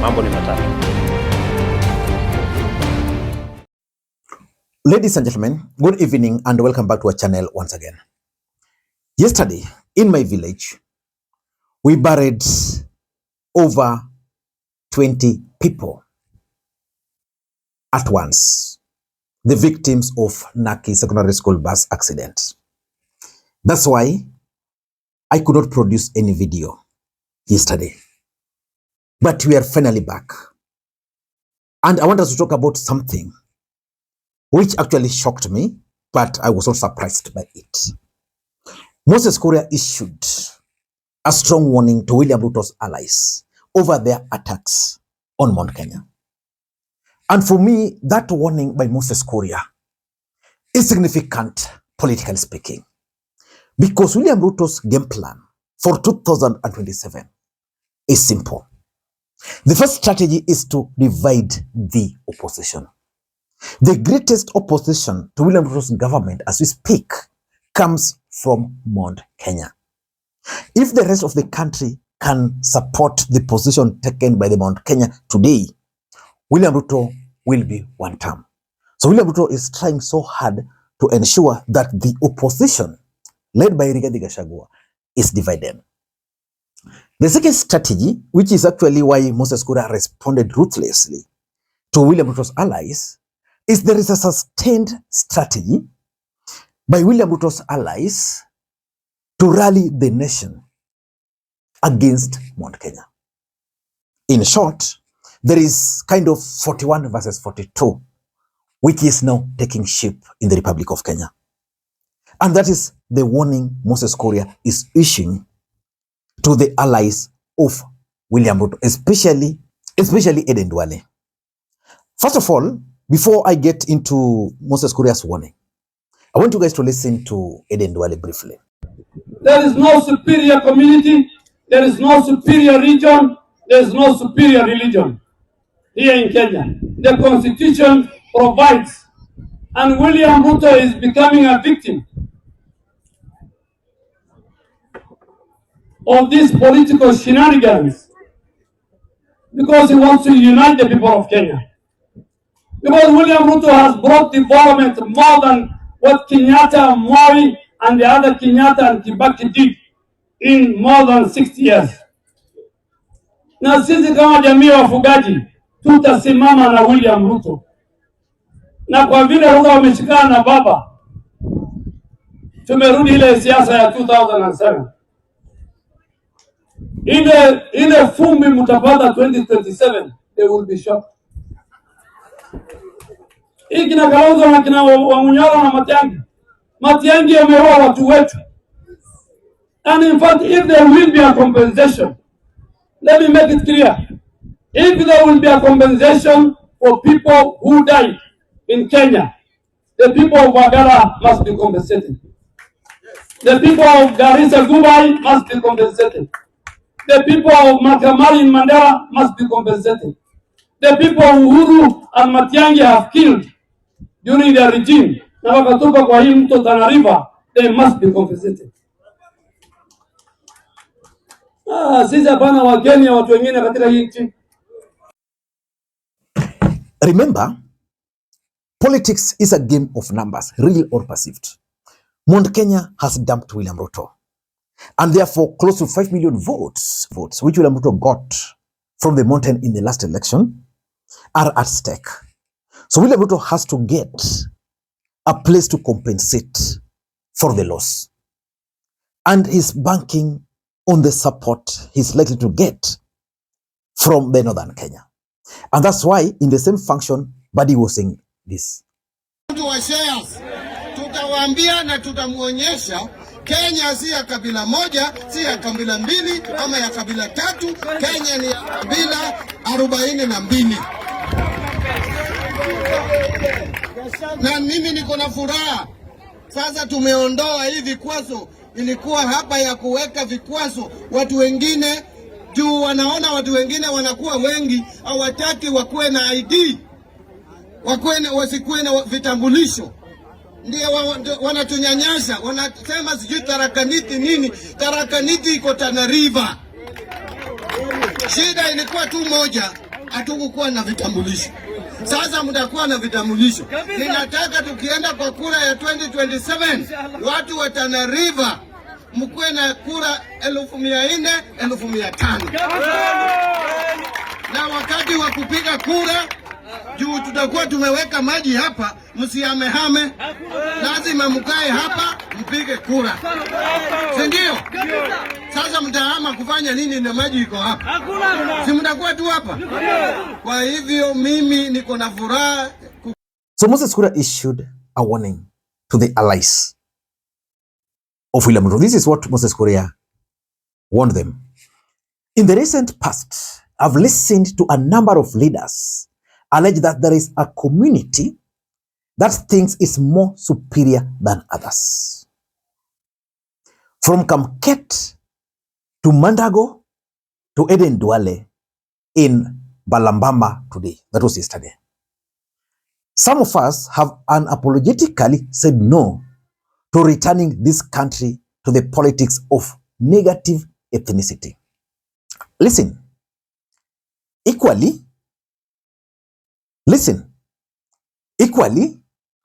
Mambo ni matatu. Ladies and gentlemen, good evening and welcome back to our channel once again. Yesterday, in my village, we buried over 20 people at once, the victims of Naki Secondary School bus accident. That's why I could not produce any video yesterday. But we are finally back. And I want us to talk about something which actually shocked me, but I was not surprised by it. Moses Kuria issued a strong warning to William Ruto's allies over their attacks on Mount Kenya. And for me, that warning by Moses Kuria is significant, politically speaking, because William Ruto's game plan for 2027 is simple. The first strategy is to divide the opposition. The greatest opposition to William Ruto's government as we speak comes from Mount Kenya. If the rest of the country can support the position taken by the Mount Kenya today, William Ruto will be one term. So William Ruto is trying so hard to ensure that the opposition, led by Rigathi Gachagua, is divided. The second strategy, which is actually why Moses Kuria responded ruthlessly to William Ruto's allies, is there is a sustained strategy by William Ruto's allies to rally the nation against Mount Kenya. In short, there is kind of 41 versus 42, which is now taking shape in the Republic of Kenya. And that is the warning Moses Kuria is issuing to the allies of William Ruto, especially Eden Duale. First of all, before I get into Moses Kuria's warning, I want you guys to listen to Eden Duale briefly. There is no superior community, there is no superior region, there is no superior religion here in Kenya. The Constitution provides, and William Ruto is becoming a victim of these political shenanigans because he wants to unite the people of Kenya. Because William Ruto has brought development more than what Kenyatta, Moi, and the other Kenyatta and Kibaki did in more than 60 years. Na sisi kama jamii ya wafugaji tutasimama na William Ruto. Na kwa vile Ruto wameshikana na baba, tumerudi ile siasa ya 2007. Ile fumbi mutapata 2027, they will be shocked. Kina Kalonzo na kina Wamunyoro na Matiang'i yameua watu wetu. And in fact, if there will be a compensation, let me make it clear. If there will be a compensation for people who died in Kenya, the people of Wagara must be compensated. The people of Garissa Gubai must be compensated. The people of Makamari in Mandera must be compensated. The people of Uhuru and Matiang'i have killed during their regime, na wakatoka kwa hii mto Tana River, they must be compensated. Sisi hapana wa Kenya watu wengine katika hii nchi. Remember, politics is a game of numbers, real or perceived. Mount Kenya has dumped William Ruto. And therefore, close to 5 million votes, which William Ruto got from the mountain in the last election, are at stake. So William Ruto has to get a place to compensate for the loss. And he's banking on the support he's likely to get from the northern Kenya. And that's why, in the same function, Buddy was saying this. Tutawaambia na tutamuonyesha Kenya si ya kabila moja, si ya kabila mbili, ama ya kabila tatu. Kenya ni ya kabila 42. Na mimi niko na furaha. Sasa tumeondoa hivi vikwazo. Ilikuwa hapa ya kuweka vikwazo watu wengine juu wanaona watu wengine wanakuwa wengi, hawataki wakuwe na ID. Wasikuwe na vitambulisho. ndio wanatunyanyasa, wanasema sijui tarakaniti nini. Tarakaniti iko Tana River. Shida ilikuwa tu moja, hatukukuwa na vitambulisho. Sasa mtakuwa na vitambulisho. Ninataka tukienda kwa kura ya 2027 watu wa Tana River mkuwe na kura 1400, 1500. Na wakati wa kupiga kura, juu tutakuwa tumeweka maji hapa, msihamehame, lazima mkae hapa mpige kura, si ndio? Sasa mtahama kufanya nini na maji iko hapa? Si mtakuwa tu hapa? Kwa hivyo mimi niko na furaha. So Moses Kuria issued a warning to the allies of William Ruto. This is what Moses Kuria warned them. In the recent past, I've listened to a number of leaders allege that there is a community that thinks is more superior than others. From Kamket to Mandago to Eden Duale in Balambama today. That was yesterday. Some of us have unapologetically said no to returning this country to the politics of negative ethnicity. Listen, equally,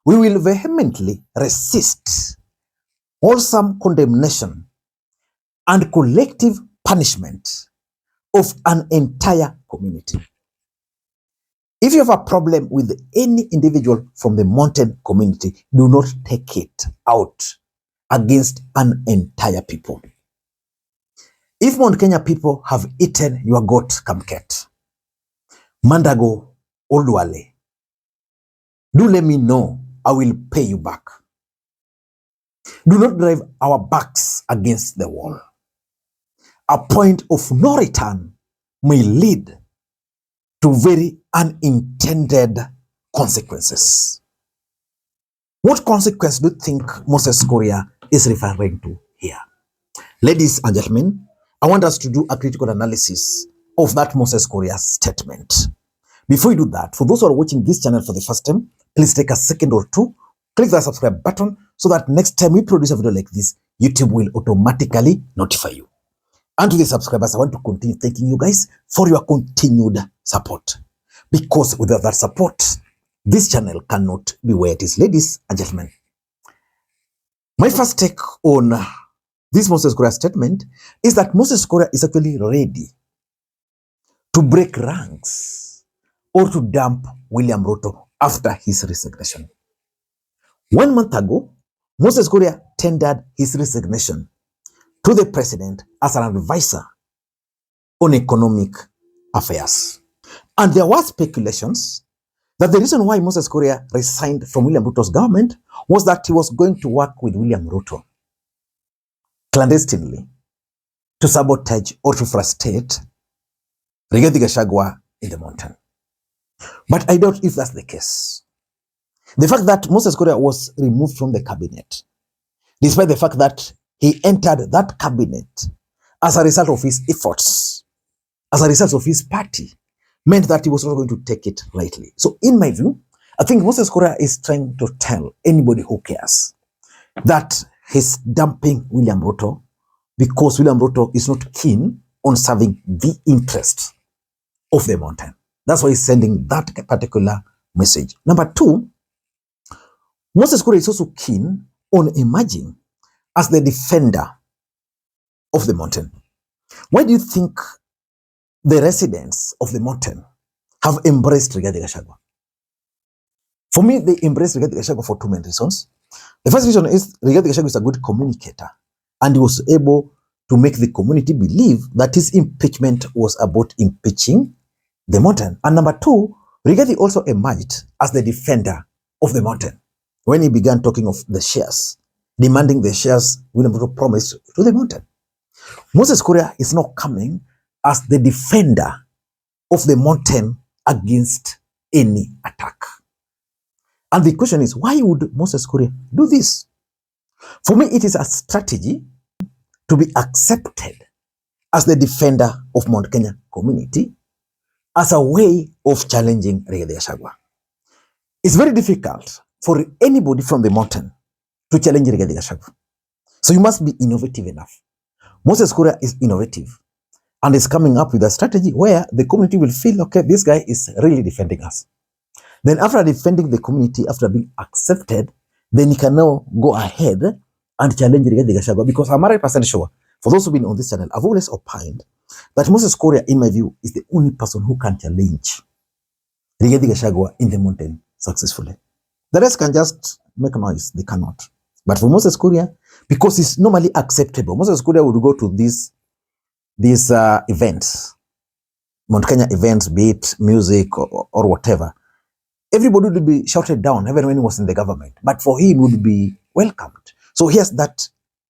we will vehemently resist wholesome condemnation and collective punishment of an entire community. If you have a problem with any individual from the mountain community, do not take it out against an entire people. If Mount Kenya people have eaten your goat Kamket, Mandago, Oldwale, do let me know. I will pay you back. Do not drive our backs against the wall. A point of no return may lead to very unintended consequences. What consequence do you think Moses Kuria is referring to here? Ladies and gentlemen, I want us to do a critical analysis of that Moses Kuria statement. Before you do that, for those who are watching this channel for the first time, please take a second or two, click the subscribe button so that next time we produce a video like this, YouTube will automatically notify you. And to the subscribers, I want to continue thanking you guys for your continued support. Because without that support, this channel cannot be where it is. Ladies and gentlemen, my first take on this Moses Kuria statement is that Moses Kuria is actually ready to break ranks or to dump William Ruto after his resignation. 1 month ago, Moses Kuria tendered his resignation to the president as an advisor on economic affairs. And there were speculations that the reason why Moses Kuria resigned from William Ruto's government was that he was going to work with William Ruto clandestinely to sabotage or to frustrate Rigathi Gachagua in the mountain. But I doubt if that's the case. The fact that Moses Kuria was removed from the cabinet, despite the fact that he entered that cabinet as a result of his efforts, as a result of his party, meant that he was not going to take it lightly. So in my view, I think Moses Kuria is trying to tell anybody who cares that he's dumping William Ruto because William Ruto is not keen on serving the interests of the mountain. That's why he's sending that particular message. Number two, Moses Kuria is also keen on emerging as the defender of the mountain. Why do you think the residents of the mountain have embraced Rigathi Gachagua? For me, they embraced Rigathi Gachagua for two main reasons. The first reason is Rigathi Gachagua is a good communicator, and he was able to make the community believe that his impeachment was about impeaching the mountain. And number two, Rigathi also emerged as the defender of the mountain when he began talking of the shares, demanding the shares William Ruto promised to the mountain. Moses Kuria is now coming as the defender of the mountain against any attack. And the question is, why would Moses Kuria do this? For me, it is a strategy to be accepted as the defender of Mount Kenya community as a way of challenging Rigathi Gachagua. It's very difficult for anybody from the mountain to challenge Rigathi Gachagua. So you must be innovative enough. Moses Kuria is innovative and is coming up with a strategy where the community will feel, okay, this guy is really defending us. Then after defending the community, after being accepted, then he can now go ahead and challenge Rigathi Gachagua, because I'm 100% sure, for those who've been on this channel, I've always opined that Moses Kuria, in my view, is the only person who can challenge Rigathi Gachagua in the mountain successfully. The rest can just make noise. They cannot. But for Moses Kuria, because it's normally acceptable, Moses Kuria would go to these events, Mount Kenya events, be it music or whatever. Everybody would be shouted down, even when he was in the government. But for him, would be welcomed. So he has that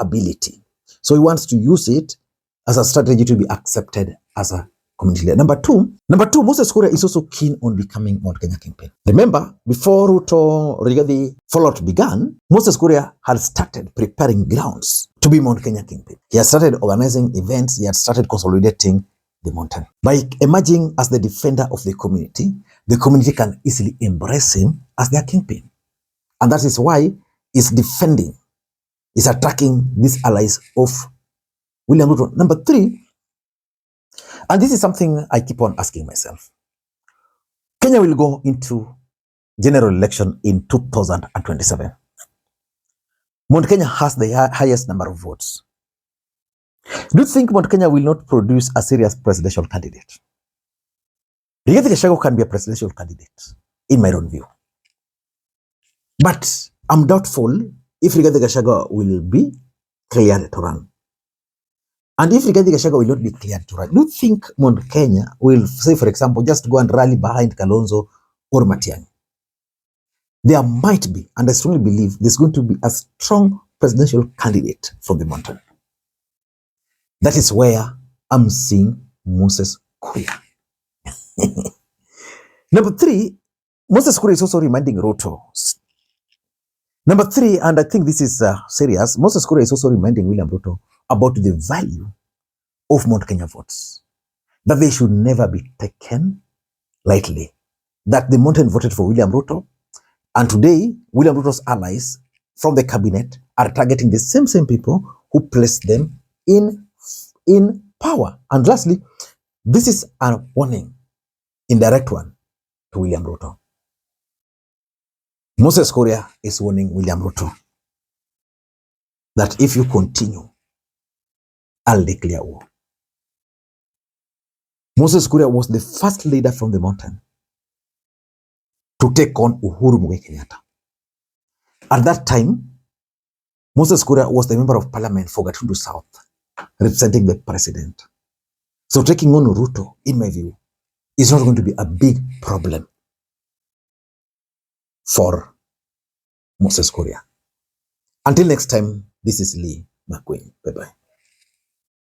ability. So he wants to use it as a strategy to be accepted as a community leader. Number two, Moses Kuria is also keen on becoming Mount Kenya kingpin. Remember, before Ruto Rigathi fallout began, Moses Kuria had started preparing grounds to be Mount Kenya kingpin. He had started organizing events. He had started consolidating the mountain. By emerging as the defender of the community can easily embrace him as their kingpin. And that is why he's defending, he's attacking these allies of William Ruto. Number three, and this is something I keep on asking myself. Kenya will go into general election in 2027. Mount Kenya has the highest number of votes. Do you think Mount Kenya will not produce a serious presidential candidate? Rigathi Gachagua can be a presidential candidate, in my own view. But I'm doubtful if Rigathi Gachagua will be cleared to run. And if Rigathi Gachagua will not be cleared to run, do you think Mount Kenya will, say for example, just go and rally behind Kalonzo or Matiang'i? There might be, and I strongly believe there's going to be a strong presidential candidate from the mountain. That is where I'm seeing Moses Kuria. Number three, Moses Kuria is also reminding Ruto. Number three, and I think this is serious, Moses Kuria is also reminding William Ruto about the value of Mount Kenya votes. That they should never be taken lightly. That the mountain voted for William Ruto, and today, William Ruto's allies from the cabinet are targeting the same people who placed them in power. And lastly, this is a warning, indirect one, to William Ruto. Moses Kuria is warning William Ruto that if you continue, I'll declare war. Moses Kuria was the first leader from the mountain to take on Uhuru Kenyatta. At that time, Moses Kuria was the member of parliament for Gatundu South, representing the president. So taking on Ruto, in my view, is not going to be a big problem for Moses Kuria. Until next time, this is Lee Makwiny. Bye-bye.